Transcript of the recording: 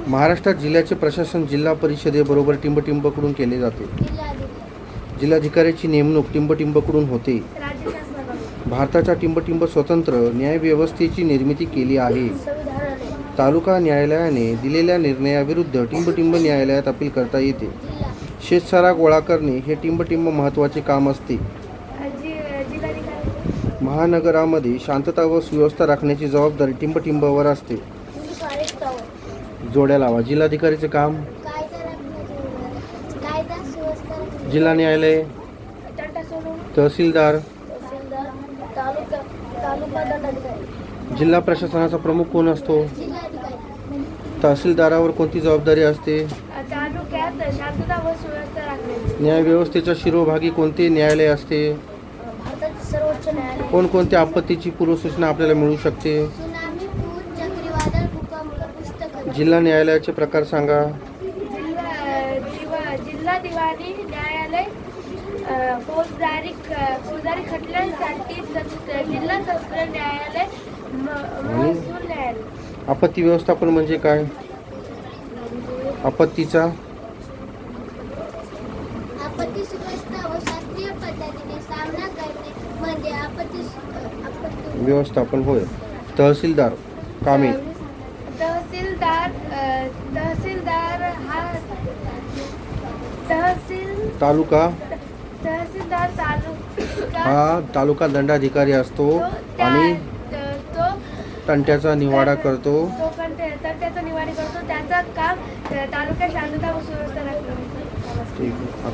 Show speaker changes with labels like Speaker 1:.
Speaker 1: महाराष्ट्रात जिल्ह्याचे प्रशासन जिल्हा परिषदेबरोबर टिंबटिंबकडून केले जाते. जिल्हाधिकाऱ्याची नेमणूक टिंबटिंबकडून होते.
Speaker 2: राज्य शासनाकडून
Speaker 1: भारताच्या टिंबटिंब स्वतंत्र न्यायव्यवस्थेची निर्मिती केली आहे.
Speaker 2: संविधानाने
Speaker 1: तालुका न्यायालयाने दिलेल्या निर्णयाविरुद्ध टिंबटिंब न्यायालयात अपील करता येते. शेतसारा गोळा करणे हे टिंबटिंब महत्त्वाचे काम असते.
Speaker 2: जिल्हाधिकारी
Speaker 1: महानगरामध्ये शांतता व सुव्यवस्था राखण्याची जबाबदारी टिंबटिंबवर असते. जोड्या लावा. जिल्हाधिकारीचे काम
Speaker 2: कायदा सुव्यवस्था
Speaker 1: जिल्हा न्यायालय,
Speaker 2: तंटा सोडवून
Speaker 1: तहसीलदार,
Speaker 2: तालुका दंडाधिकारी
Speaker 1: जिल्हा प्रशासनाचा प्रमुख कोण असतो?
Speaker 2: जिल्हाधिकारी
Speaker 1: तहसीलदारावर कोणती जबाबदारी असते?
Speaker 2: तालुक्यात शांतता व सुव्यवस्था राखण्याची
Speaker 1: न्यायव्यवस्थेच्या शिरोभागी कोणते न्यायालय असते?
Speaker 2: भारताचे सर्वोच्च न्यायालय
Speaker 1: कोणकोणत्या आपत्तीची पूर्वसूचना आपल्याला मिळू शकते?
Speaker 2: सुनामी, पूर, चक्रीवादळ, भूकंप, पुस्तक
Speaker 1: जिल्हा न्यायालयाचे प्रकार सांगा.
Speaker 2: जिल्हा दिवाणी न्यायालय फौजदारी खटल्यांसाठी जिल्हा सत्र न्यायालय महसूल न्यायालय.
Speaker 1: आपत्ती व्यवस्थापन म्हणजे काय? आपत्तीचा
Speaker 2: आपत्ती सुव्यवस्था व शास्त्रीय पद्धतीने सामना करणे म्हणजे आपत्ती
Speaker 1: व्यवस्थापन होय. तहसीलदार कामे
Speaker 2: तहसीलदार हा
Speaker 1: तालुका
Speaker 2: तहसीलदार
Speaker 1: हा तालुका दंडाधिकारी असतो आणि
Speaker 2: तो
Speaker 1: तंट्याचा निवाडा करतो.
Speaker 2: त्याचा निवारण करतो. त्याचं काम तालुक्यात शांतता व सुव्यवस्था राखणे.
Speaker 1: ठीक आहे. आता